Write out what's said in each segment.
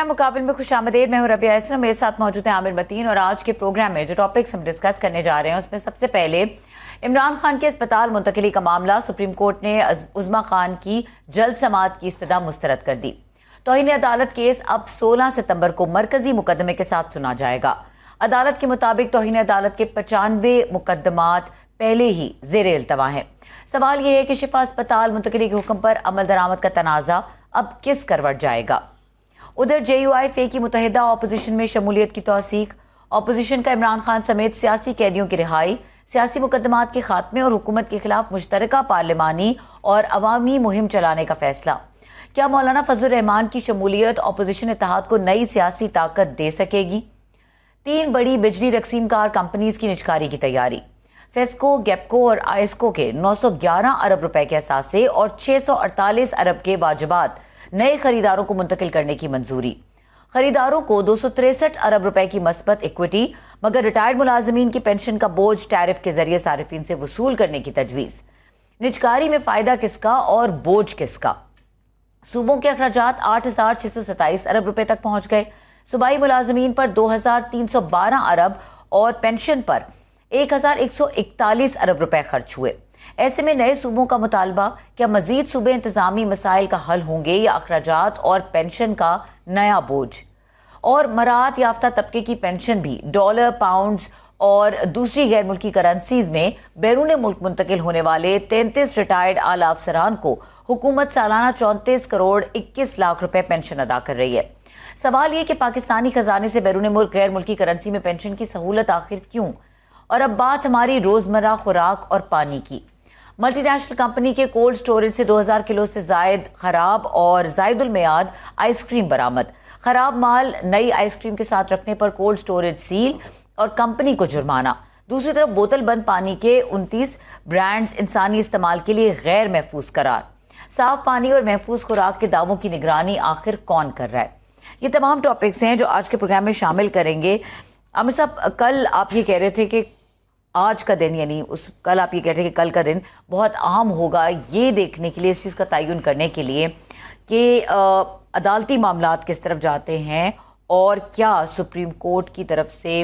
Programme مقابل میں خوش آمدید. میں ہوں ربیہ اسرا، میرے ساتھ موجود ہیں عامر متین. اور آج کے پروگرام میں جو ٹاپکس ہم ڈسکس کرنے جا رہے ہیں اس میں سب سے پہلے عمران خان کے اسپتال منتقلی کا معاملہ. سپریم کورٹ نے عظمیٰ خان کی جلد سماعت کی استدعا مسترد کر دی. توہین عدالت کیس اب 16 ستمبر کو مرکزی مقدمے کے ساتھ سنا جائے گا. عدالت کے مطابق توہین عدالت کے 95 مقدمات پہلے ہی زیر التوا ہیں. سوال یہ ہے کہ شفا اسپتال منتقلی کے حکم پر عمل درآمد کا تنازع اب کس کروٹ جائے گا. ادھر جے یو آئی فے کی متحدہ اپوزیشن میں شمولیت کی توثیق. اپوزیشن کا عمران خان سمیت سیاسی قیدیوں کی رہائی، سیاسی مقدمات کے خاتمے اور حکومت کے خلاف مشترکہ پارلیمانی اور عوامی مہم چلانے کا فیصلہ. کیا مولانا فضل الرحمان کی شمولیت اپوزیشن اتحاد کو نئی سیاسی طاقت دے سکے گی؟ 3 بڑی بجلی تقسیم کار کمپنیز کی نجکاری کی تیاری. فیسکو، گیپکو اور آئسکو کے 911 ارب روپے کے اثاثے اور 648 ارب کے واجبات نئے خریداروں کو منتقل کرنے کی منظوری. خریداروں کو 263 ارب روپے کی مثبت ایکوٹی، مگر ریٹائرڈ ملازمین کی پینشن کا بوجھ ٹیرف کے ذریعے صارفین سے وصول کرنے کی تجویز. نجکاری میں فائدہ کس کا اور بوجھ کس کا؟ صوبوں کے اخراجات 8627 ارب روپے تک پہنچ گئے. صوبائی ملازمین پر 2312 ارب اور پینشن پر 1141 ارب روپے خرچ ہوئے. ایسے میں نئے صوبوں کا مطالبہ، کیا مزید صوبے انتظامی مسائل کا حل ہوں گے یا اخراجات اور پینشن کا نیا بوجھ؟ اور مراعات یافتہ طبقے کی پینشن بھی ڈالر، پاؤنڈز اور دوسری غیر ملکی کرنسیز میں بیرون ملک منتقل ہونے والے 33 ریٹائرڈ اعلی افسران کو حکومت سالانہ 34 کروڑ 21 لاکھ روپے پینشن ادا کر رہی ہے. سوال یہ کہ پاکستانی خزانے سے بیرون ملک غیر ملکی کرنسی میں پینشن کی سہولت آخر کیوں؟ اور اب بات ہماری روزمرہ خوراک اور پانی کی. ملٹی نیشنل کمپنی کے کولڈ سٹوریج سے 2000 کلو سے زائد خراب اور زائد المیعاد آئس کریم برآمد. خراب مال نئی آئس کریم کے ساتھ رکھنے پر کولڈ سٹوریج سیل اور کمپنی کو جرمانہ. دوسری طرف بوتل بند پانی کے 29 برانڈز انسانی استعمال کے لیے غیر محفوظ قرار. صاف پانی اور محفوظ خوراک کے دعووں کی نگرانی آخر کون کر رہا ہے؟ یہ تمام ٹاپکس ہیں جو آج کے پروگرام میں شامل کریں گے. عامر صاحب، کل آپ یہ کہہ رہے تھے کہ آج کا دن، یعنی کل آپ یہ کہتے ہیں کہ کل کا دن بہت اہم ہوگا یہ دیکھنے کے لیے، اس چیز کا تعین کرنے کے لیے کہ عدالتی معاملات کس طرف جاتے ہیں اور کیا سپریم کورٹ کی طرف سے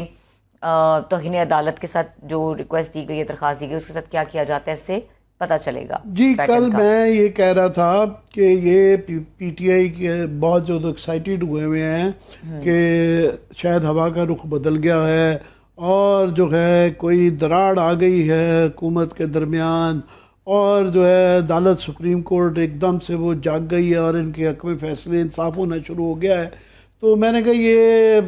توہین عدالت کے ساتھ جو ریکویسٹ دی گئی ہے، درخواست دی گئی، اس کے ساتھ کیا کیا جاتا ہے، اس سے پتہ چلے گا. جی کل میں یہ کہہ رہا تھا کہ یہ پی ٹی آئی کے بہت زیادہ ایکسائٹیڈ ہوئے ہیں کہ شاید ہوا کا رخ بدل گیا ہے اور جو ہے کوئی دراڑ آ گئی ہے حکومت کے درمیان، اور جو ہے عدالت سپریم کورٹ ایک دم سے وہ جاگ گئی ہے اور ان کے حق میں فیصلے انصاف ہونا شروع ہو گیا ہے. تو میں نے کہا یہ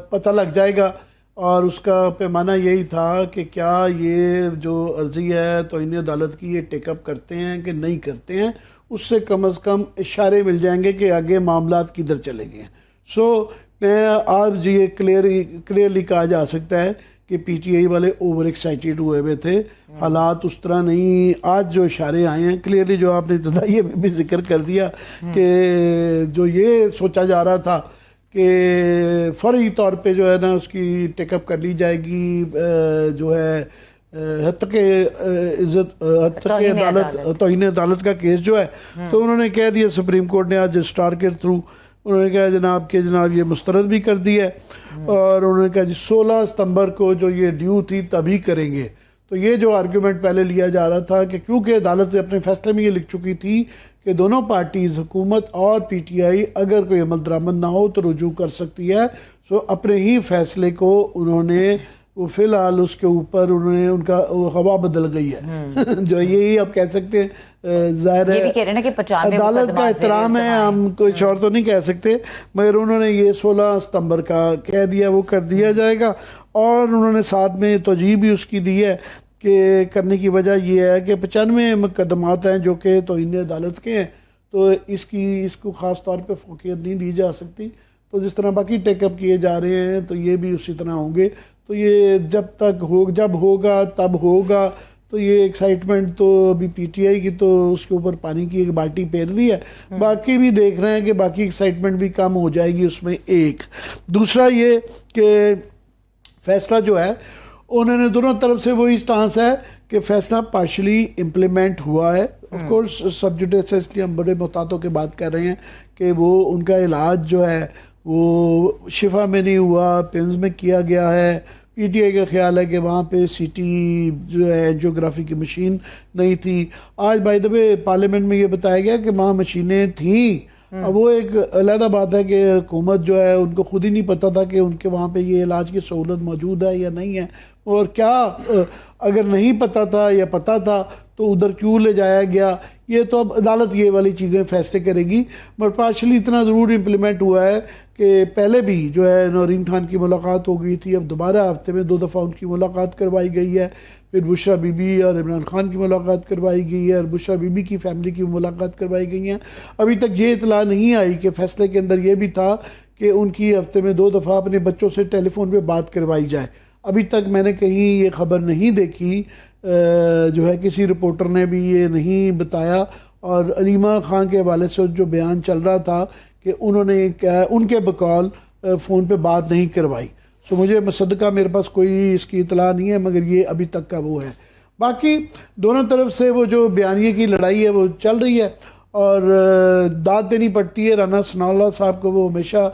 پتہ لگ جائے گا، اور اس کا پیمانہ یہی تھا کہ کیا یہ جو عرضی ہے توہین عدالت کی یہ ٹیک اپ کرتے ہیں کہ نہیں کرتے ہیں. اس سے کم از کم اشارے مل جائیں گے کہ آگے معاملات کدھر چلے گئے ہیں. میں آج یہ کلیئرلی کہا جا سکتا ہے کہ پی ٹی آئی والے اوور ایکسائٹیڈ ہوئے تھے. حالات اس طرح نہیں. آج جو اشارے آئے ہیں کلیئرلی، جو آپ نے ابتدائیہ میں بھی ذکر کر دیا کہ جو یہ سوچا جا رہا تھا کہ فوری طور پہ جو ہے نا اس کی ٹیک اپ کر لی جائے گی، جو ہے حد عزت توہین عدالت کا کیس جو ہے، تو انہوں نے کہہ دیا سپریم کورٹ نے آج اسٹار کے تھرو انہوں نے کہا جناب یہ مسترد بھی کر دی ہے، اور انہوں نے کہا 16 ستمبر کو جو یہ ڈیو تھی تبھی کریں گے. تو یہ جو آرگیومنٹ پہلے لیا جا رہا تھا کہ کیونکہ عدالت اپنے فیصلے میں یہ لکھ چکی تھی کہ دونوں پارٹیز، حکومت اور پی ٹی آئی، اگر کوئی عمل درآمد نہ ہو تو رجوع کر سکتی ہے. سو اپنے ہی فیصلے کو انہوں نے وہ فی الحال اس کے اوپر انہوں نے ان کا ہوا بدل گئی ہے جو یہی آپ کہہ سکتے ہیں. ظاہر ہے عدالت کا احترام ہے، ہم کچھ اور تو نہیں کہہ سکتے، مگر انہوں نے یہ 16 ستمبر کا کہہ دیا، وہ کر دیا جائے گا. اور انہوں نے ساتھ میں توجیہ بھی اس کی دی ہے کہ کرنے کی وجہ یہ ہے کہ 95 مقدمات ہیں جو کہ توہین عدالت کے ہیں، تو اس کو خاص طور پہ فوقیت نہیں دی جا سکتی. تو جس طرح باقی ٹیک اپ کیے جا رہے ہیں تو یہ بھی اسی طرح ہوں گے. تو یہ جب ہوگا تب ہوگا. تو یہ ایکسائٹمنٹ تو ابھی پی ٹی آئی کی تو اس کے اوپر پانی کی ایک بالٹی پھیر دی ہے، باقی بھی دیکھ رہے ہیں کہ باقی ایکسائٹمنٹ بھی کم ہو جائے گی اس میں. ایک دوسرا یہ کہ فیصلہ جو ہے انہوں نے دونوں طرف سے وہی سٹانس ہے کہ فیصلہ پارشلی امپلیمنٹ ہوا ہے. آف کورس سب جوڈیس سے اس لیے ہم بڑے محتاط ہو کے بات کر رہے ہیں کہ وہ ان کا علاج جو ہے وہ شفا میں نہیں ہوا، پنز میں کیا گیا ہے. پی ٹی آئی کا خیال ہے کہ وہاں پہ سی ٹی جو ہے جیوگرافی کی مشین نہیں تھی. آج بائی دا وے پارلیمنٹ میں یہ بتایا گیا کہ وہاں مشینیں تھیں. اب وہ ایک علیحدہ بات ہے کہ حکومت جو ہے ان کو خود ہی نہیں پتہ تھا کہ ان کے وہاں پہ یہ علاج کی سہولت موجود ہے یا نہیں ہے، اور کیا اگر نہیں پتہ تھا یا پتہ تھا تو ادھر کیوں لے جایا گیا. یہ تو اب عدالت یہ والی چیزیں فیصلے کرے گی. بٹ پارشلی اتنا ضرور امپلیمنٹ ہوا ہے کہ پہلے بھی جو ہے نورین خان کی ملاقات ہو گئی تھی، اب دوبارہ ہفتے میں 2 دفعہ ان کی ملاقات کروائی گئی ہے. پھر بشرا بی بی اور عمران خان کی ملاقات کروائی گئی ہے، اور بشرا بی بی کی فیملی کی ملاقات کروائی گئی ہیں. ابھی تک یہ اطلاع نہیں آئی کہ فیصلے کے اندر یہ بھی تھا کہ ان کی ہفتے میں 2 دفعہ اپنے بچوں سے ٹیلی فون پہ بات کروائی جائے. ابھی تک میں نے کہیں یہ خبر نہیں دیکھی، جو ہے کسی رپورٹر نے بھی یہ نہیں بتایا. اور علیمہ خان کے حوالے سے جو بیان چل رہا تھا کہ انہوں نے ان کے بقول فون پہ بات نہیں کروائی. سو مجھے مصدقہ میرے پاس کوئی اس کی اطلاع نہیں ہے، مگر یہ ابھی تک کا وہ ہے. باقی دونوں طرف سے وہ جو بیانیے کی لڑائی ہے وہ چل رہی ہے، اور داد دینی پڑتی ہے. رانا ثناء اللہ صاحب کو وہ ہمیشہ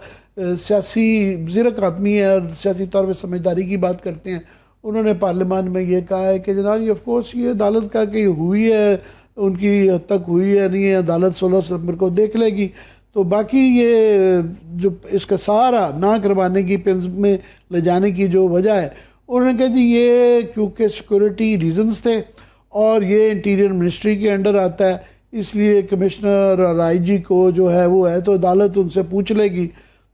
سیاسی زیرک آدمی ہے اور سیاسی طور پہ سمجھداری کی بات کرتے ہیں. انہوں نے پارلیمان میں یہ کہا ہے کہ جناب یہ آف کورس یہ عدالت کا کہ ہوئی ہے، ان کی حد تک ہوئی ہے نہیں ہے، عدالت 16 ستمبر کو دیکھ لے گی. تو باقی یہ جو اس کا سارا نہ کروانے کی، پنز میں لے جانے کی جو وجہ ہے، انہوں نے کہا جی یہ کیونکہ سیکورٹی ریزنز تھے اور یہ انٹیریئر منسٹری کے انڈر آتا ہے، اس لیے کمشنر اور آئی جی کو جو ہے وہ ہے تو عدالت ان سے پوچھ لے گی.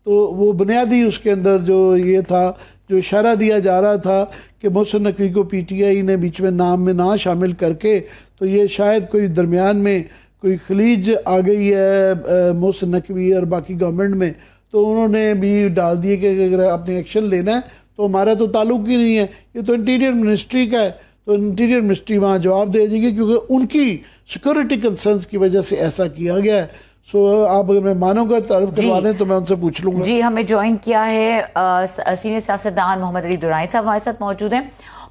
تو وہ بنیادی اس کے اندر جو یہ تھا، جو اشارہ دیا جا رہا تھا کہ محسن نقوی کو پی ٹی آئی نے بیچ میں نام میں نہ شامل کر کے، تو یہ شاید کوئی درمیان میں کوئی خلیج آ گئی ہے محسن نقوی اور باقی گورنمنٹ میں. تو انہوں نے بھی ڈال دیے کہ اگر آپ نے ایکشن لینا ہے تو ہمارا تو تعلق ہی نہیں ہے، یہ تو انٹیریئر منسٹری کا ہے. تو انٹیریئر منسٹری وہاں جواب دے دے گی کیونکہ ان کی سیکورٹی کنسرنز کی وجہ سے ایسا کیا گیا ہے. سو آپ اگر مہمانوں کا تعارف کروا دیں تو میں ان سے پوچھ لوں گا. جی ہمیں جوائن کیا ہے سینئر سیاستدان محمد علی درانی صاحب ہمارے ساتھ موجود ہیں،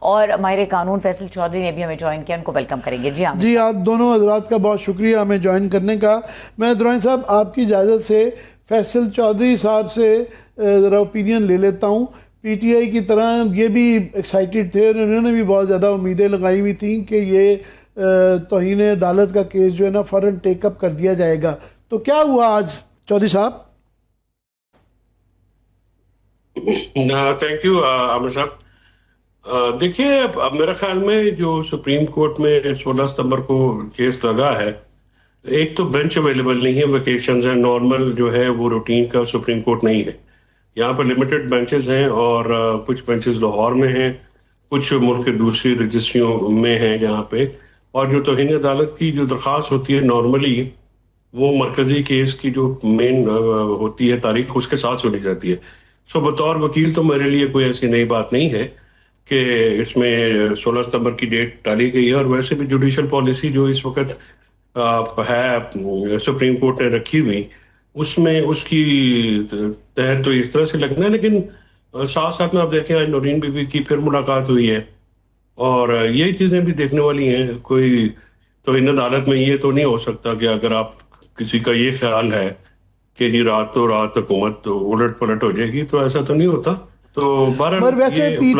اور ماہر قانون فیصل چودھری نے بھی ہمیں جوائن کیا، ان کو ویلکم کریں گے. جی آپ دونوں حضرات کا بہت شکریہ ہمیں جوائن کرنے کا. میں درانی صاحب آپ کی اجازت سے فیصل چودھری صاحب سے ذرا اوپینین لے لیتا ہوں. پی ٹی آئی کی طرح یہ بھی ایکسائٹیڈ تھے اور انہوں نے بھی بہت زیادہ امیدیں لگائی ہوئی تھیں کہ یہ توہین عدالت کا کیس جو ہے نا فوراً ٹیک اپ کر دیا جائے گا. تو کیا ہوا آج چودھری صاحب؟ تھینک یو عامر صاحب. دیکھیے میرا خیال میں جو سپریم کورٹ میں 16 ستمبر کو کیس لگا ہے، ایک تو بینچ اویلیبل نہیں ہے، ویکیشنز ہیں، نارمل جو ہے وہ روٹین کا سپریم کورٹ نہیں ہے. یہاں پر لمیٹڈ بینچز ہیں اور کچھ بینچز لاہور میں ہیں، کچھ ملک کے دوسری رجسٹریوں میں ہیں جہاں پہ. اور جو توہین عدالت کی جو درخواست ہوتی ہے نارملی وہ مرکزی کیس کی جو مین ہوتی ہے تاریخ اس کے ساتھ سنی جاتی ہے. سو بطور وکیل تو میرے لیے کوئی ایسی نئی بات نہیں ہے کہ اس میں 16 ستمبر کی ڈیٹ ڈالی گئی ہے. اور ویسے بھی جوڈیشل پالیسی جو اس وقت ہے سپریم کورٹ نے رکھی ہوئی، اس میں اس کی تحت تو اس طرح سے لگنا ہے. لیکن ساتھ ساتھ میں آپ دیکھیں آج نورین بی بی کی پھر ملاقات ہوئی ہے، اور یہ چیزیں بھی دیکھنے والی ہیں. کوئی توہین عدالت میں یہ تو نہیں ہو سکتا کہ اگر آپ کسی کا یہ خیال ہے کہ جی راتوں رات حکومت الٹ پلٹ ہو جائے گی، تو ایسا تو نہیں ہوتا. تو پر ویسے پی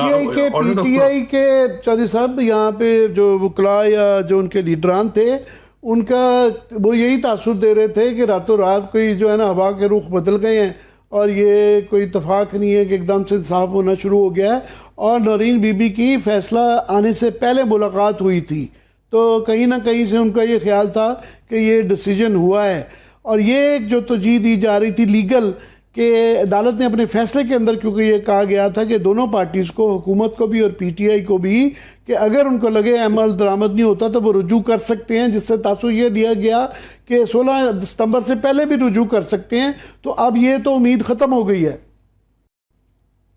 ٹی آئی کے چودھری صاحب یہاں پہ جو وکلاء یا جو ان کے لیڈران تھے ان کا وہ یہی تاثر دے رہے تھے کہ راتوں رات کوئی جو ہے نا ہوا کے رخ بدل گئے ہیں، اور یہ کوئی اتفاق نہیں ہے کہ ایک دم سے انصاف ہونا شروع ہو گیا ہے. اور نورین بی بی کی فیصلہ آنے سے پہلے ملاقات ہوئی تھی، تو کہیں نہ کہیں سے ان کا یہ خیال تھا کہ یہ ڈیسیجن ہوا ہے. اور یہ ایک جو تجویز دی جا رہی تھی لیگل کہ عدالت نے اپنے فیصلے کے اندر کیونکہ یہ کہا گیا تھا کہ دونوں پارٹیز کو، حکومت کو بھی اور پی ٹی آئی کو بھی، کہ اگر ان کو لگے عمل درآمد نہیں ہوتا تو وہ رجوع کر سکتے ہیں، جس سے تاثر یہ دیا گیا کہ 16 ستمبر سے پہلے بھی رجوع کر سکتے ہیں. تو اب یہ تو امید ختم ہو گئی ہے.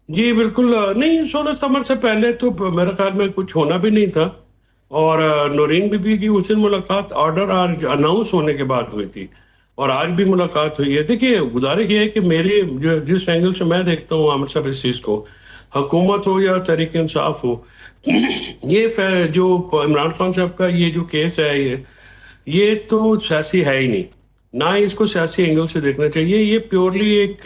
جی بالکل نہیں، 16 ستمبر سے پہلے تو میرے خیال میں کچھ ہونا بھی نہیں تھا. اور نورین بی بی کی اس دن ملاقات آرڈر اناؤنس ہونے کے بعد ہوئی تھی، اور آج بھی ملاقات ہوئی ہے. دیکھیے گزارش یہ ہے کہ میرے جس اینگل سے میں دیکھتا ہوں عامر صاحب اس چیز کو، حکومت ہو یا تحریک انصاف ہو، یہ جو عمران خان صاحب کا یہ جو کیس ہے یہ تو سیاسی ہے ہی نہیں، نہ ہی اس کو سیاسی اینگل سے دیکھنا چاہیے. یہ پیورلی ایک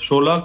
16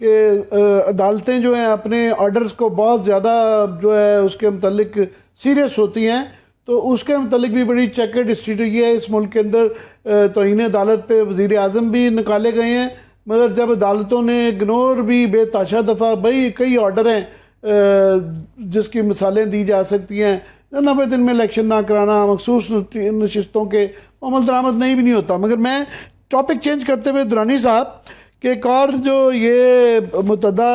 کہ عدالتیں جو ہیں اپنے آرڈرز کو بہت زیادہ جو ہے اس کے متعلق سیریس ہوتی ہیں، تو اس کے متعلق بھی بڑی چیکرڈ اسٹریٹجی ہے اس ملک کے اندر۔ توہین عدالت پہ وزیر اعظم بھی نکالے گئے ہیں، مگر جب عدالتوں نے اگنور بھی بے تحاشا دفعہ، بھائی کئی آرڈر ہیں جس کی مثالیں دی جا سکتی ہیں، 90 دن میں الیکشن نہ کرانا، مخصوص نشستوں کے عمل درآمد نہیں بھی ہوتا۔ مگر میں ٹاپک چینج کرتے ہوئے درانی صاحب کہ ایک اور جو یہ متحدہ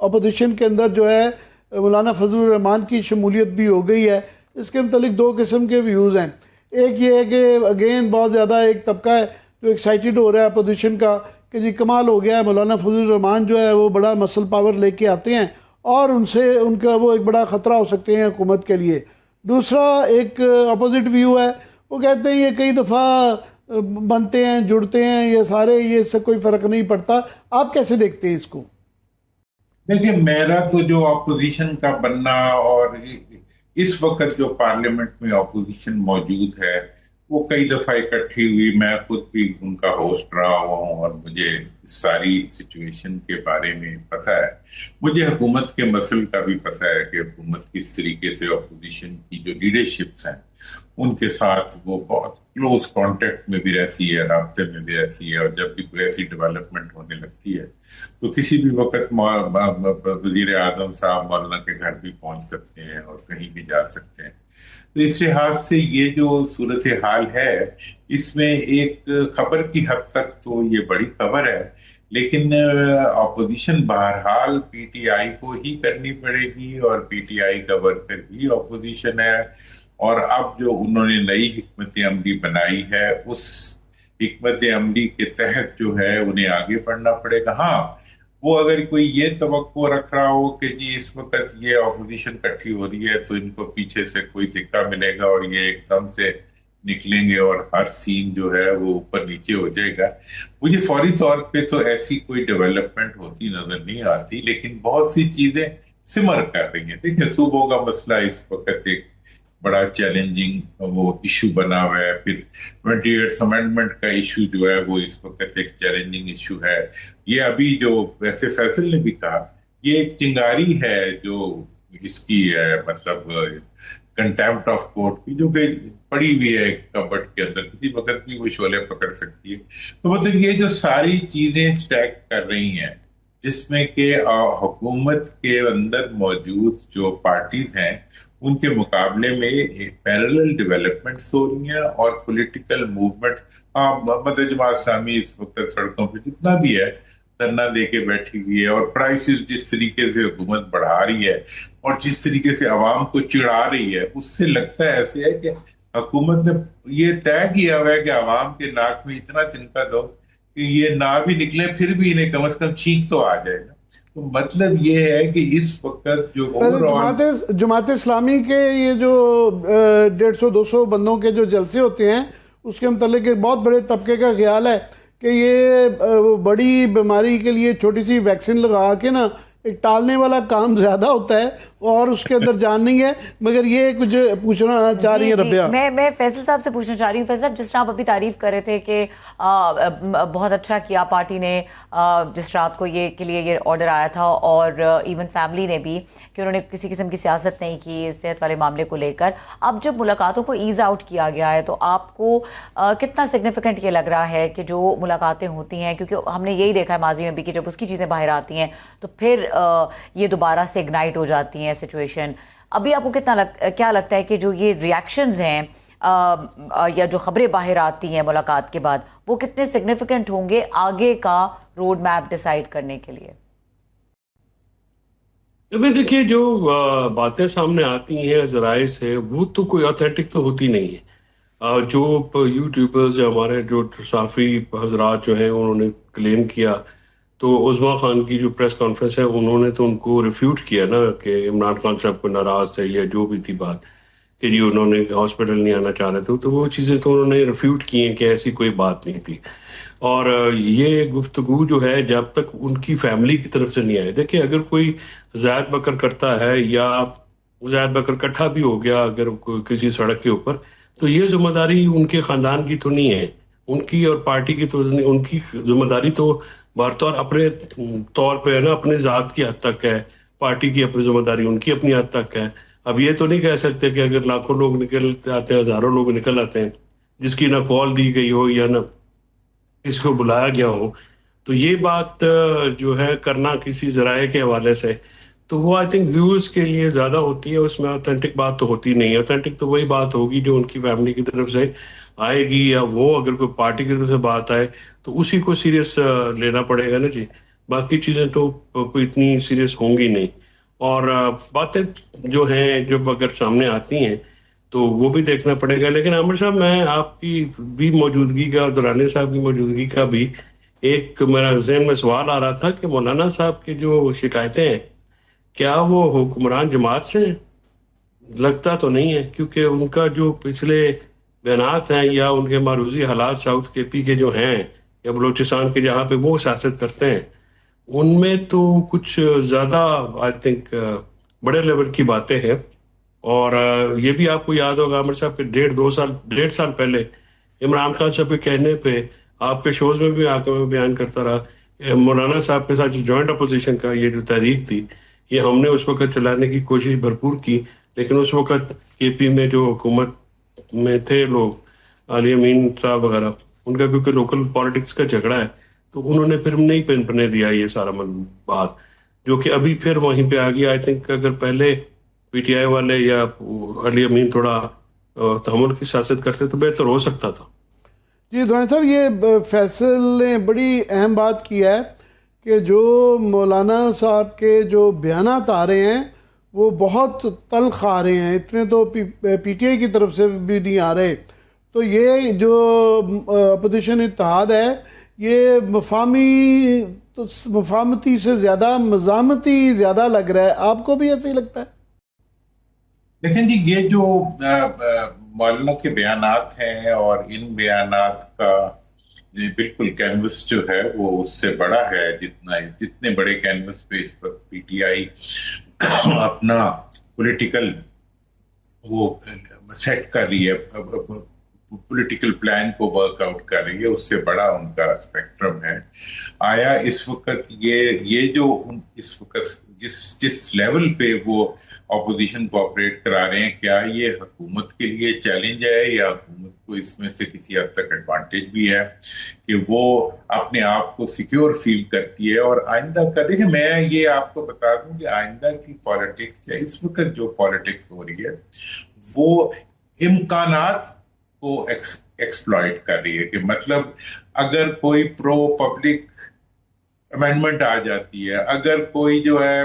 اپوزیشن کے اندر جو ہے مولانا فضل الرحمان کی شمولیت بھی ہو گئی ہے، اس کے متعلق دو قسم کے ویوز ہیں۔ ایک یہ ہے کہ اگین بہت زیادہ ایک طبقہ ہے جو ایکسائٹیڈ ہو رہا ہے اپوزیشن کا کہ جی کمال ہو گیا ہے، مولانا فضل الرحمان جو ہے وہ بڑا مسل پاور لے کے آتے ہیں اور ان کا وہ ایک بڑا خطرہ ہو سکتے ہیں حکومت کے لیے۔ دوسرا ایک اپوزٹ ویو ہے، وہ کہتے ہیں یہ کئی دفعہ بنتے ہیں، جڑتے ہیں، یہ سارے، یہ اس سے کوئی فرق نہیں پڑتا۔ آپ کیسے دیکھتے ہیں اس کو؟ دیکھیں، میرا تو جو اپوزیشن کا بننا اور اس وقت جو پارلیمنٹ میں اپوزیشن موجود ہے وہ کئی دفعہ اکٹھی ہوئی، میں خود بھی ان کا ہوسٹ رہا ہوں اور مجھے اس ساری سچویشن کے بارے میں پتہ ہے۔ مجھے حکومت کے مسئلے کا بھی پتہ ہے کہ حکومت کس طریقے سے اپوزیشن کی جو لیڈرشپس ہیں ان کے ساتھ وہ بہت کلوز کانٹیکٹ میں بھی رہتی ہے، رابطے میں بھی رہتی ہے، اور جب بھی کوئی ایسی ڈیولپمنٹ ہونے لگتی ہے تو کسی بھی وقت وزیر اعظم صاحب مولانا کے گھر بھی پہنچ سکتے ہیں اور کہیں بھی جا سکتے ہیں۔ تو اس لحاظ سے یہ جو صورتحال ہے اس میں ایک خبر کی حد تک تو یہ بڑی خبر ہے، لیکن اپوزیشن بہرحال پی ٹی آئی کو ہی کرنی پڑے گی، اور پی ٹی آئی کا ورکر بھی اپوزیشن ہے، اور اب جو انہوں نے نئی حکمت عملی بنائی ہے اس حکمت عملی کے تحت جو ہے انہیں آگے بڑھنا پڑے گا۔ ہاں، وہ اگر کوئی یہ توقع رکھ رہا ہو کہ جی اس وقت یہ اپوزیشن کٹھی ہو رہی ہے تو ان کو پیچھے سے کوئی دھکا ملے گا اور یہ ایک دم سے نکلیں گے اور ہر سین جو ہے وہ اوپر نیچے ہو جائے گا، مجھے فوری طور پہ تو ایسی کوئی ڈیولپمنٹ ہوتی نظر نہیں آتی، لیکن بہت سی چیزیں سمر کر رہی ہیں۔ دیکھیں، صوبوں کا مسئلہ اس وقت ایک بڑا چیلنجنگ وہ ایشو بنا ہوا ہے، پھر 28 امینڈمنٹ کا ایشو جو ہے وہ اس وقت ایک چیلنجنگ ایشو ہے۔ یہ ابھی جو ویسے فیصل نے بھی کہا، یہ ایک چنگاری ہے جو اس کی ہے، مطلب کنٹیمپٹ آف کورٹ کی، جو کہ پڑی ہوئی ہے کبٹ کے اندر، کسی وقت بھی وہ شعلے پکڑ سکتی ہے۔ تو مطلب یہ جو ساری چیزیں اسٹیک کر رہی ہیں جس میں کہ حکومت کے اندر موجود جو پارٹیز ہیں ان کے مقابلے میں پیرلل ڈیولپمنٹس ہو رہی ہیں، اور پولیٹیکل موومنٹ، مطلب جماعت اسلامی اس وقت سڑکوں پہ جتنا بھی ہے دھرنا دے کے بیٹھی ہوئی ہے، اور پرائسز جس طریقے سے حکومت بڑھا رہی ہے اور جس طریقے سے عوام کو چڑھا رہی ہے، اس سے لگتا ہے ایسے ہے کہ حکومت نے یہ طے کیا ہوا ہے کہ عوام کے ناک میں اتنا تنکا دو کہ یہ نہ بھی نکلے پھر بھی انہیں کم از کم چھینک تو آ جائے گا۔ تو مطلب یہ ہے کہ اس وقت جو جماعت اسلامی کے یہ جو 150-200 بندوں کے جو جلسے ہوتے ہیں اس کے متعلق ایک بہت بڑے طبقے کا خیال ہے کہ یہ بڑی بیماری کے لیے چھوٹی سی ویکسین لگا کے نا ایک ٹالنے والا کام زیادہ ہوتا ہے اور اس کے اندر جان نہیں ہے۔ مگر یہ کچھ پوچھنا چاہ رہی ہیں ربیہ؟ میں فیصل صاحب سے پوچھنا چاہ رہی ہوں۔ فیصل صاحب، جس طرح آپ ابھی تعریف کر رہے تھے کہ بہت اچھا کیا پارٹی نے جس رات کو یہ کے لیے یہ آرڈر آیا تھا، اور ایون فیملی نے بھی، کہ انہوں نے کسی قسم کی سیاست نہیں کی صحت والے معاملے کو لے کر۔ اب جب ملاقاتوں کو ایز آؤٹ کیا گیا ہے تو آپ کو کتنا سگنیفیکنٹ یہ لگ رہا ہے کہ جو ملاقاتیں ہوتی ہیں، کیونکہ ہم نے یہی دیکھا ہے ماضی میں بھی کہ جب اس کی چیزیں باہر آتی ہیں تو پھر یہ دوبارہ سے اگنائٹ ہو جاتی ہیں سچویشن۔ ابھی آپ کو کیا لگتا ہے کہ جو یہ ریاکشنز ہیں یا جو خبریں باہر آتی ہیں ملاقات کے بعد، وہ کتنے سگنیفیکنٹ ہوں گے آگے کا روڈ میپ ڈیسائیڈ کرنے کے لیے؟ دیکھیے، جو باتیں سامنے آتی ہیں ذرائع سے وہ تو کوئی اوتھینٹک تو ہوتی نہیں ہے۔ جو یوٹیوبرز ہمارے جو صحافی حضرات جو ہیں انہوں نے کلیم کیا، تو عظمیٰ خان کی جو پریس کانفرنس ہے انہوں نے تو ان کو ریفیوٹ کیا نا کہ عمران خان صاحب کو ناراض تھے یا جو بھی تھی بات کہ جی انہوں نے ہاسپٹل نہیں آنا چاہ رہے تھے، تو وہ چیزیں تو انہوں نے ریفیوٹ کی ہیں کہ ایسی کوئی بات نہیں تھی۔ اور یہ گفتگو جو ہے جب تک ان کی فیملی کی طرف سے نہیں آئے، دیکھیں اگر کوئی زید بکر کرتا ہے یا زید بکر کٹھا بھی ہو گیا اگر کسی سڑک کے اوپر، تو یہ ذمہ داری ان کے خاندان کی تو نہیں ہے، ان کی اور پارٹی کی تو نہیں، ان کی ذمہ داری تو بہرطور اپنے طور پہ ہے نا اپنے ذات کی حد تک ہے, پارٹی کی اپنی ذمہ داری ان کی اپنی حد تک ہے. اب یہ تو نہیں کہہ سکتے کہ اگر لاکھوں لوگ نکل آتے ہیں, ہزاروں لوگ نکل آتے ہیں جس کی نہ کال دی گئی ہو یا نہ کسی کو بلایا گیا ہو, تو یہ بات جو ہے کرنا کسی ذرائع کے حوالے سے, تو وہ آئی تھنک ویوز کے لیے زیادہ ہوتی ہے, اس میں اوتھینٹک بات تو ہوتی نہیں ہے. اوتھینٹک تو وہی بات ہوگی جو ان کی فیملی کی طرف سے آئے گی, یا وہ اگر کوئی پارٹی کی طرف سے بات آئے تو اسی کو سیریس لینا پڑے گا نا جی. باقی چیزیں تو کوئی اتنی سیریس ہوں گی نہیں. اور باتیں جو ہیں جب اگر سامنے آتی ہیں تو وہ بھی دیکھنا پڑے گا. لیکن عامر صاحب, میں آپ کی بھی موجودگی کا, دورانی صاحب کی موجودگی کا بھی ایک میرا ذہن میں سوال آ رہا تھا کہ مولانا صاحب کی جو شکایتیں ہیں کیا وہ حکمران جماعت سے ہیں؟ لگتا تو نہیں ہے, کیونکہ ان کا جو پچھلے بیانات ہیں یا ان کے معروضی حالات ساؤتھ کے پی کے جو ہیں یا بلوچستان کے جہاں پہ وہ سیاست کرتے ہیں, ان میں تو کچھ زیادہ آئی تھنک بڑے لیول کی باتیں ہیں. اور یہ بھی آپ کو یاد ہوگا عامر صاحب کہ ڈیڑھ سال پہلے عمران خان صاحب کے کہنے پہ آپ کے شوز میں بھی آ کے میں بیان کرتا رہا, مولانا صاحب کے ساتھ جو جوائنٹ اپوزیشن کا یہ جو تحریک تھی یہ ہم نے اس وقت چلانے کی کوشش بھرپور کی, لیکن اس وقت کے پی میں جو حکومت میں تھے لوگ, علی امین صاحب وغیرہ, ان کا کیونکہ لوکل پالیٹکس کا جھگڑا ہے تو انہوں نے پھر نہیں پنپنے دیا یہ سارا بات, جو کہ ابھی پھر وہیں پہ آ گیا. آئی تھنک اگر پہلے پی ٹی آئی والے یا علی امین تھوڑا تحمل کی سیاست کرتے تو بہتر ہو سکتا تھا. جی دورانی صاحب, یہ فیصل نے بڑی اہم بات کی ہے کہ جو مولانا صاحب کے جو بیانات آ رہے ہیں وہ بہت تلخ آ رہے ہیں, اتنے تو پی ٹی آئی کی طرف سے بھی نہیں آ رہے. تو یہ جو اپوزیشن اتحاد ہے یہ مفاہمتی سے زیادہ مزاحمتی زیادہ لگ رہا ہے, آپ کو بھی ایسے ہی لگتا ہے؟ لیکن جی یہ جو مولانا کے بیانات ہیں اور ان بیانات کا بالکل کینوس جو ہے وہ اس سے بڑا ہے جتنے بڑے کینوس پہ اس وقت پی ٹی آئی اپنا پولیٹیکل وہ سیٹ کر رہی ہے, پولیٹیکل پلان کو ورک آؤٹ کر رہی ہے, اس سے بڑا ان کا اسپیکٹرم ہے. آیا اس وقت یہ جو اس وقت جس لیول پہ وہ اپوزیشن کو آپریٹ کرا رہے ہیں, کیا یہ حکومت کے لیے چیلنج ہے یا حکومت کو اس میں سے کسی حد تک ایڈوانٹیج بھی ہے کہ وہ اپنے آپ کو سیکیور فیل کرتی ہے؟ اور آئندہ کا دیکھیں, میں یہ آپ کو بتا دوں کہ آئندہ کی پالیٹکس یا اس وقت جو پالیٹکس ہو رہی ہے وہ امکانات کو ایکسپلائٹ کر رہی ہے. کہ مطلب اگر کوئی پرو پبلک امینڈمنٹ آ جاتی ہے, اگر کوئی جو ہے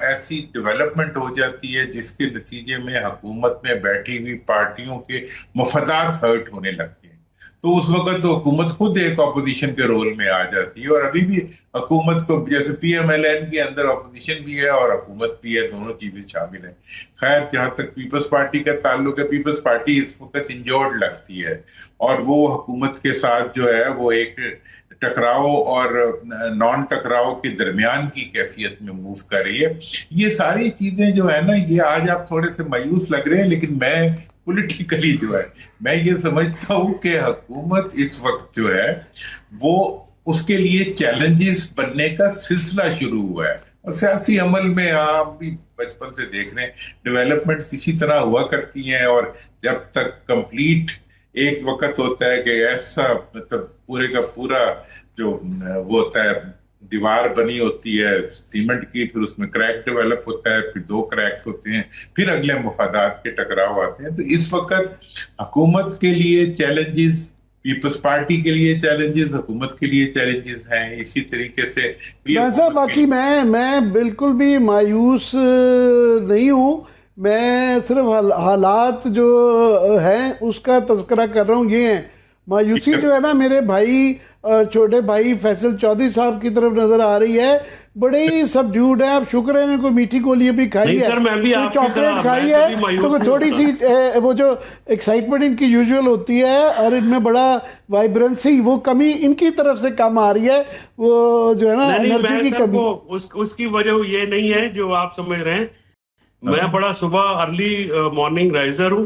ایسی ڈیولپمنٹ ہو جاتی ہے جس کے نتیجے میں حکومت میں بیٹھی ہوئی پارٹیوں کے مفادات ہرٹ ہونے لگتے ہیں, تو اس وقت تو حکومت خود ایک اپوزیشن کے رول میں آ جاتی ہے. اور ابھی بھی حکومت کو جیسے پی ایم ایل این کے اندر اپوزیشن بھی ہے اور حکومت بھی ہے, دونوں چیزیں شامل ہیں. خیر جہاں تک پیپلز پارٹی کا تعلق ہے, پیپلز پارٹی اس وقت انجورڈ لگتی ہے اور وہ حکومت کے ساتھ جو ہے وہ ایک ٹکراؤ اور نان ٹکراؤ کے درمیان کی کیفیت میں موو کر رہی ہے. یہ ساری چیزیں جو ہے نا, یہ آج آپ تھوڑے سے مایوس لگ رہے ہیں, لیکن میں پولیٹیکلی جو ہے میں یہ سمجھتا ہوں کہ حکومت اس وقت جو ہے وہ اس کے لیے چیلنجز بننے کا سلسلہ شروع ہوا ہے. اور سیاسی عمل میں آپ بھی بچپن سے دیکھ رہے ہیں ڈیولپمنٹس اسی طرح ہوا کرتی ہیں, اور جب تک کمپلیٹ ایک وقت ہوتا ہے کہ ایسا مطلب پورے کا پورا جو وہ ہوتا ہے دیوار بنی ہوتی ہے سیمنٹ کی, پھر اس میں کریک ڈیولپ ہوتا ہے, پھر 2 کریکس ہوتے ہیں, پھر اگلے مفادات کے ٹکراؤ آتے ہیں. تو اس وقت حکومت کے لیے چیلنجز, پیپلز پارٹی کے لیے چیلنجز, حکومت کے لیے چیلنجز ہیں. اسی طریقے سے باقی میں بالکل بھی مایوس نہیں ہوں, میں صرف حالات جو ہیں اس کا تذکرہ کر رہا ہوں. یہ ہیں مایوسی جو ہے نا میرے بھائی چھوٹے بھائی فیصل چودھری صاحب کی طرف نظر آ رہی ہے, بڑے ہی سبڈیوڈ ہے. اب شکر ہے کوئی میٹھی گولی بھی کھائی ہے, چاکلیٹ کھائی ہے, تو تھوڑی سی وہ جو ایکسائٹمنٹ ان کی یوزول ہوتی ہے اور ان میں بڑا وائبرنسی, وہ کمی ان کی طرف سے کم آ رہی ہے, وہ جو ہے نا انرجی کی کمی. اس کی وجہ یہ نہیں ہے جو آپ سمجھ رہے ہیں. میں بڑا صبح ارلی مارننگ رائزر ہوں,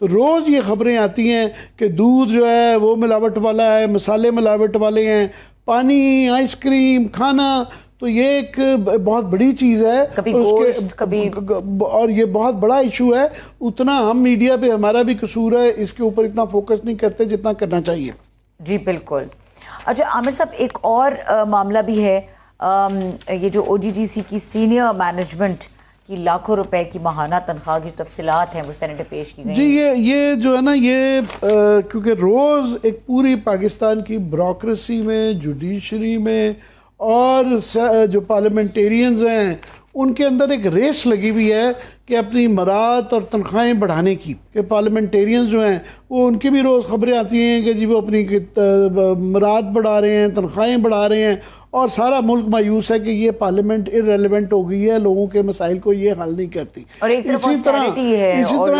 تو روز یہ خبریں آتی ہیں کہ دودھ جو ہے وہ ملاوٹ والا ہے، مسالے ملاوٹ والے ہیں، پانی، آئس کریم، کھانا، تو یہ ایک بہت بڑی چیز ہے، کبھی اور گوشت، کبھی اور یہ بہت بڑا ایشو ہے. اتنا ہم میڈیا پہ ہمارا بھی قصور ہے، اس کے اوپر اتنا فوکس نہیں کرتے جتنا کرنا چاہیے. جی بالکل. اچھا عامر صاحب، ایک اور معاملہ بھی ہے، یہ جو او جی ڈی سی کی سینئر مینجمنٹ کی لاکھوں روپے کی ماہانہ تنخواہ کی تفصیلات ہیں وہ سینٹ پیش کی گئی. جی یہ جو ہے نا، یہ کیونکہ روز ایک پوری پاکستان کی بیوروکریسی میں، جوڈیشری میں، اور جو پارلیمنٹیرینز ہیں ان کے اندر ایک ریس لگی ہوئی ہے کہ اپنی مراد اور تنخواہیں بڑھانے کی، کہ پارلیمنٹیرینز جو ہیں وہ ان کی بھی روز خبریں آتی ہیں کہ جی وہ اپنی مراد بڑھا رہے ہیں، تنخواہیں بڑھا رہے ہیں، اور سارا ملک مایوس ہے کہ یہ پارلیمنٹ ارریلیونٹ ہو گئی ہے، لوگوں کے مسائل کو یہ حل نہیں کرتی. اور ایک طرف اسی طرح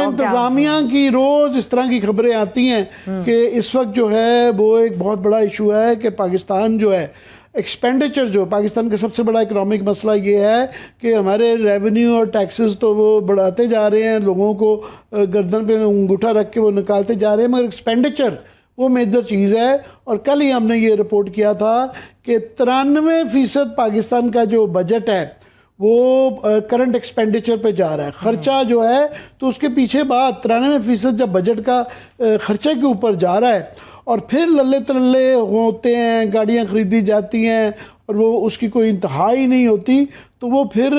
انتظامیہ کی روز اس طرح کی خبریں آتی ہیں کہ اس وقت جو ہے وہ ایک بہت بڑا ایشو ہے کہ پاکستان جو ہے ایکسپینڈیچر، جو پاکستان کا سب سے بڑا اکنامک مسئلہ یہ ہے کہ ہمارے ریونیو اور ٹیکسز تو وہ بڑھاتے جا رہے ہیں، لوگوں کو گردن پہ انگوٹھا رکھ کے وہ نکالتے جا رہے ہیں، مگر ایکسپینڈیچر وہ میجر چیز ہے. اور کل ہی ہم نے یہ رپورٹ کیا تھا کہ 93% پاکستان کا جو بجٹ ہے وہ کرنٹ ایکسپینڈیچر پہ جا رہا ہے. خرچہ جو ہے تو اس کے پیچھے بات 93% جب بجٹ کا خرچے کے اوپر جا رہا ہے، اور پھر للے تلے ہوتے ہیں، گاڑیاں خریدی جاتی ہیں اور وہ اس کی کوئی انتہا ہی نہیں ہوتی، تو وہ پھر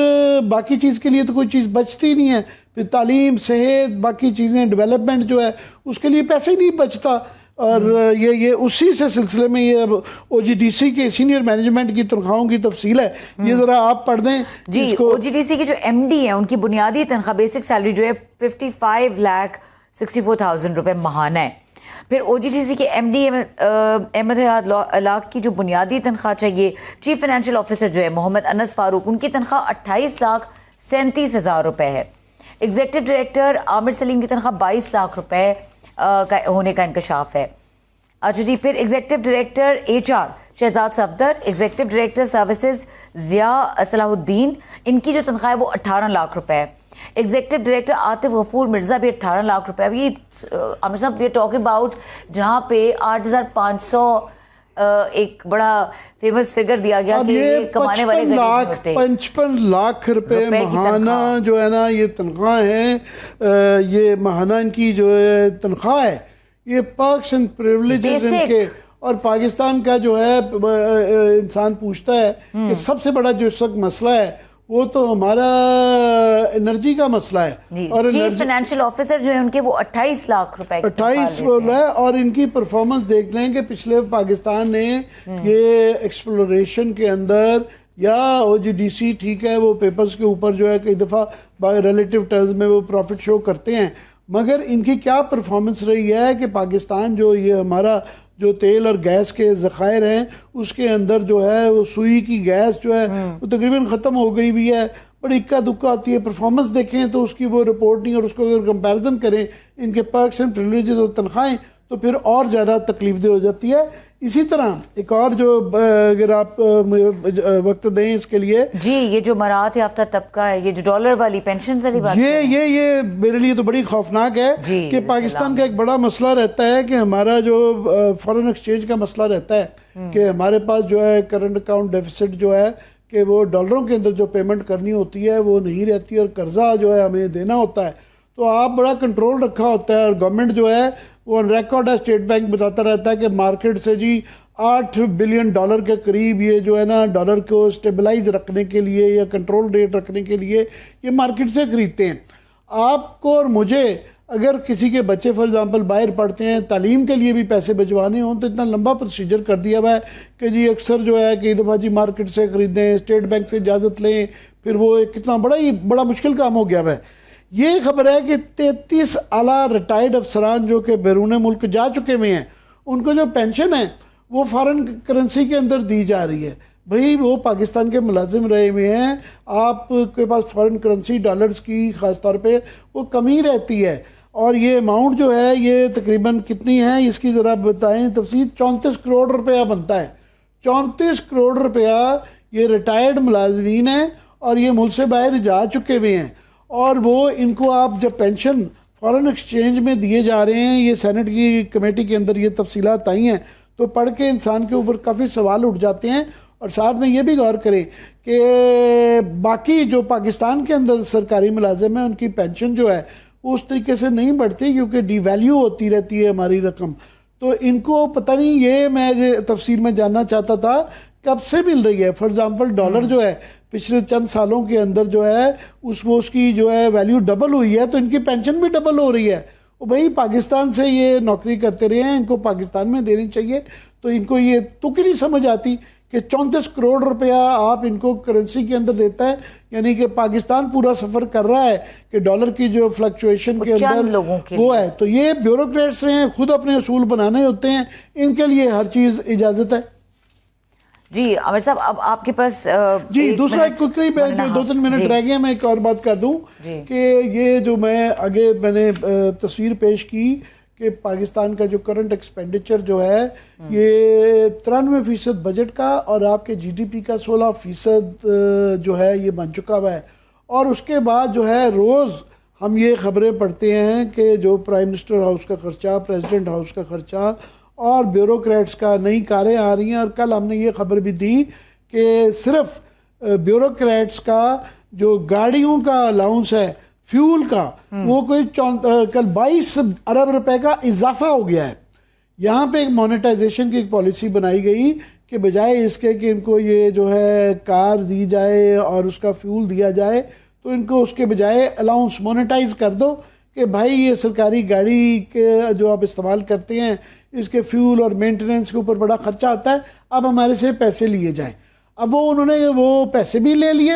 باقی چیز کے لیے تو کوئی چیز بچتی نہیں ہے. پھر تعلیم، صحت، باقی چیزیں، ڈیولپمنٹ جو ہے اس کے لیے پیسے ہی نہیں بچتا. اور یہ اسی سے سلسلے میں یہ او جی ڈی سی کے سینئر مینجمنٹ کی تنخواہوں کی تفصیل ہے، یہ ذرا آپ پڑھ دیں. جی او جی ڈی سی کی جو ایم ڈی ہیں ان کی بنیادی تنخواہ بیسک سیلری جو ہے 55,64,000 روپے ماہانہ ہے. پھر او جی ڈی سی کے ایم ڈی احمد لاکھ کی جو بنیادی تنخواہ چاہیے، چیف فائنینشیل آفیسر جو ہے محمد انس فاروق، ان کی تنخواہ 28,37,000 روپے ہے. ایگزیکٹو ڈائریکٹر عامر سلیم کی تنخواہ 22 لاکھ روپے کا ہونے کا انکشاف ہے. اچھا جی، پھر executive director H R Shahzad Safdar, executive director services Zia Salahuddin, ان کی جو تنخواہ ہے وہ 18 لاکھ روپے ہے. ایگزیکٹو ڈائریکٹر عاطف غفور مرزا بھی 18 لاکھ روپے. اب یہ عامر صاحب وی آر ٹاک اباؤٹ جہاں پہ 8,500 ایک بڑا فیمس فگر دیا گیا کہ یہ کمانے والے غریب ہوتے. 55 لاکھ روپے ماہانہ جو ہے نا یہ تنخواہ ہے، یہ ماہانہ ان کی جو ہے تنخواہ ہے، یہ پرکس اینڈ پریولیجز ان کے. اور پاکستان کا جو ہے انسان پوچھتا ہے کہ سب سے بڑا جو اس وقت مسئلہ ہے وہ تو ہمارا انرجی کا مسئلہ ہے. اور چیف فائنینشیل آفیسر جو ہیں ان کے وہ 28 لاکھ روپے 28 ہے. اور ان کی پرفارمنس دیکھ لیں کہ پچھلے پاکستان نے یہ ایکسپلوریشن کے اندر، یا او جی ڈی سی ٹھیک ہے وہ پیپرز کے اوپر جو ہے کئی دفعہ ریلیٹیو ٹرمز میں وہ پروفٹ شو کرتے ہیں، مگر ان کی کیا پرفارمنس رہی ہے کہ پاکستان جو یہ ہمارا جو تیل اور گیس کے ذخائر ہیں اس کے اندر جو ہے وہ سوئی کی گیس جو ہے وہ تقریباً ختم ہو گئی بھی ہے. بڑی اکا دکا ہوتی ہے. پرفارمنس دیکھیں تو اس کی وہ رپورٹنگ اور اس کو اگر کمپیریزن کریں ان کے پرکس اینڈ پریولیجز اور تنخواہیں تو پھر اور زیادہ تکلیف دہ ہو جاتی ہے. اسی طرح ایک اور جو اگر آپ وقت دیں اس کے لیے، جی یہ جو مراعات یافتہ طبقہ ہے، یہ جو ڈالر والی پینشن والی بات، یہ میرے لیے تو بڑی خوفناک ہے کہ پاکستان کا ایک بڑا مسئلہ رہتا ہے کہ ہمارا جو فارن ایکسچینج کا مسئلہ رہتا ہے کہ ہمارے پاس جو ہے کرنٹ اکاؤنٹ ڈیفیسٹ جو ہے کہ وہ ڈالروں کے اندر جو پیمنٹ کرنی ہوتی ہے وہ نہیں رہتی، اور قرضہ جو ہے ہمیں دینا ہوتا ہے تو آپ بڑا کنٹرول رکھا ہوتا ہے. اور گورنمنٹ جو ہے وہ آن ریکارڈ ہے، اسٹیٹ بینک بتاتا رہتا ہے کہ مارکیٹ سے جی $8 بلین کے قریب یہ جو ہے نا ڈالر کو سٹیبلائز رکھنے کے لیے یا کنٹرول ریٹ رکھنے کے لیے یہ مارکیٹ سے خریدتے ہیں. آپ کو اور مجھے اگر کسی کے بچے فار ایگزامپل باہر پڑھتے ہیں، تعلیم کے لیے بھی پیسے بھجوانے ہوں تو اتنا لمبا پروسیجر کر دیا ہوا ہے کہ جی اکثر جو ہے کئی دفعہ جی مارکیٹ سے خریدیں، اسٹیٹ بینک سے اجازت لیں، پھر وہ کتنا بڑا مشکل کام ہو گیا ہوا ہے. یہ خبر ہے کہ 33 اعلیٰ ریٹائرڈ افسران جو کہ بیرون ملک جا چکے ہوئے ہیں ان کو جو پینشن ہے وہ فارن کرنسی کے اندر دی جا رہی ہے. بھئی وہ پاکستان کے ملازم رہے ہوئے ہیں، آپ کے پاس فارن کرنسی ڈالرز کی خاص طور پہ وہ کمی رہتی ہے. اور یہ اماؤنٹ جو ہے یہ تقریباً کتنی ہے اس کی ذرا بتائیں تفصیل. 34 کروڑ روپیہ بنتا ہے. 34 کروڑ روپیہ یہ ریٹائرڈ ملازمین ہیں اور یہ ملک سے باہر جا چکے ہوئے ہیں، اور وہ ان کو آپ جب پینشن فارن ایکسچینج میں دیے جا رہے ہیں. یہ سینٹ کی کمیٹی کے اندر یہ تفصیلات آئی ہیں تو پڑھ کے انسان کے اوپر کافی سوال اٹھ جاتے ہیں. اور ساتھ میں یہ بھی غور کریں کہ باقی جو پاکستان کے اندر سرکاری ملازم ہیں ان کی پینشن جو ہے وہ اس طریقے سے نہیں بڑھتی کیونکہ ڈی ویلیو ہوتی رہتی ہے ہماری رقم. تو ان کو پتہ نہیں, یہ میں تفصیل میں جاننا چاہتا تھا کب سے مل رہی ہے. فار ایگزامپل ڈالر جو ہے پچھلے چند سالوں کے اندر جو ہے اس کی جو ہے ویلیو ڈبل ہوئی ہے تو ان کی پینشن بھی ڈبل ہو رہی ہے. بھائی پاکستان سے یہ نوکری کرتے رہے ہیں, ان کو پاکستان میں دینی چاہیے. تو ان کو یہ تو نہیں سمجھ آتی کہ 34 کروڑ روپیہ آپ ان کو کرنسی کے اندر دیتا ہے, یعنی کہ پاکستان پورا سفر کر رہا ہے کہ ڈالر کی جو فلکچویشن کے اندر وہ ہے. تو یہ بیوروکریٹس ہیں, خود اپنے اصول بنانے ہوتے ہیں, ان کے لیے ہر چیز اجازت ہے. جی عامر صاحب, اب آپ کے پاس جی دوسرا ایک کوکری میں جو 2-3 منٹ رہ گئے, میں ایک اور بات کر دوں کہ یہ جو میں نے تصویر پیش کی کہ پاکستان کا جو کرنٹ ایکسپینڈیچر جو ہے یہ 93% بجٹ کا اور آپ کے جی ڈی پی کا 16% جو ہے یہ بن چکا ہوا ہے. اور اس کے بعد جو ہے روز ہم یہ خبریں پڑھتے ہیں کہ جو پرائم منسٹر ہاؤس کا خرچہ, پریزیڈنٹ ہاؤس کا خرچہ اور بیوروکریٹس کا نئی کاریں آ رہی ہیں. اور کل ہم نے یہ خبر بھی دی کہ صرف بیوروکریٹس کا جو گاڑیوں کا الاؤنس ہے فیول کا وہ کوئی کل 22 ارب روپے کا اضافہ ہو گیا ہے. یہاں پہ ایک مونیٹائزیشن کی ایک پالیسی بنائی گئی کہ بجائے اس کے کہ ان کو یہ جو ہے کار دی جائے اور اس کا فیول دیا جائے تو ان کو اس کے بجائے الاؤنس مونیٹائز کر دو کہ بھائی یہ سرکاری گاڑی کے جو آپ استعمال کرتے ہیں اس کے فیول اور مینٹیننس کے اوپر بڑا خرچہ آتا ہے, اب ہمارے سے پیسے لیے جائیں. اب انہوں نے وہ پیسے بھی لے لیے.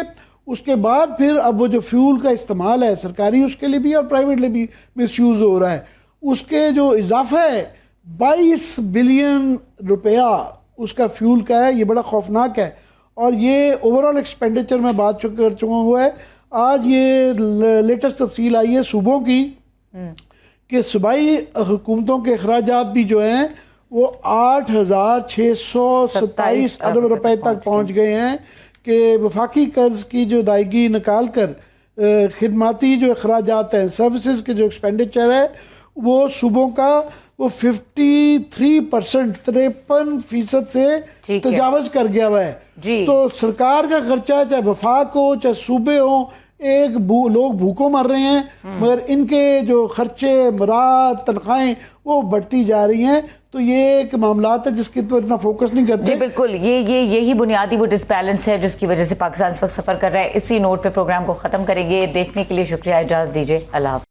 اس کے بعد پھر اب وہ جو فیول کا استعمال ہے سرکاری اس کے لیے بھی اور پرائیویٹ لیے بھی مس یوز ہو رہا ہے, اس کے جو اضافہ ہے 22 بلین روپیہ اس کا فیول کا ہے, یہ بڑا خوفناک ہے. اور یہ اوورال ایکسپینڈیچر میں بات کر چکا ہوا ہے. آج یہ لیٹسٹ تفصیل آئی ہے صوبوں کی کہ صوبائی حکومتوں کے اخراجات بھی جو ہیں وہ 8,627 ارب روپے تک پہنچ گئے ہیں کہ وفاقی قرض کی جو ادائیگی نکال کر خدماتی جو اخراجات ہیں, سروسز کے جو ایکسپینڈیچر ہے وہ صوبوں کا وہ 53% سے تجاوز کر گیا ہوا ہے. تو سرکار کا خرچہ چاہے وفاق ہو چاہے صوبے ہوں, لوگ بھوکوں مر رہے ہیں مگر ان کے جو خرچے مراد تنخواہیں وہ بڑھتی جا رہی ہیں. تو یہ ایک معاملات ہے جس کی تو اتنا فوکس نہیں کرتے. جی بالکل, یہی بنیادی وہ ڈسبیلنس ہے جس کی وجہ سے پاکستان اس وقت سفر کر رہا ہے. اسی نوٹ پہ پروگرام کو ختم کریں گے. دیکھنے کے لیے شکریہ, اجازت دیجیے, اللہ حافظ.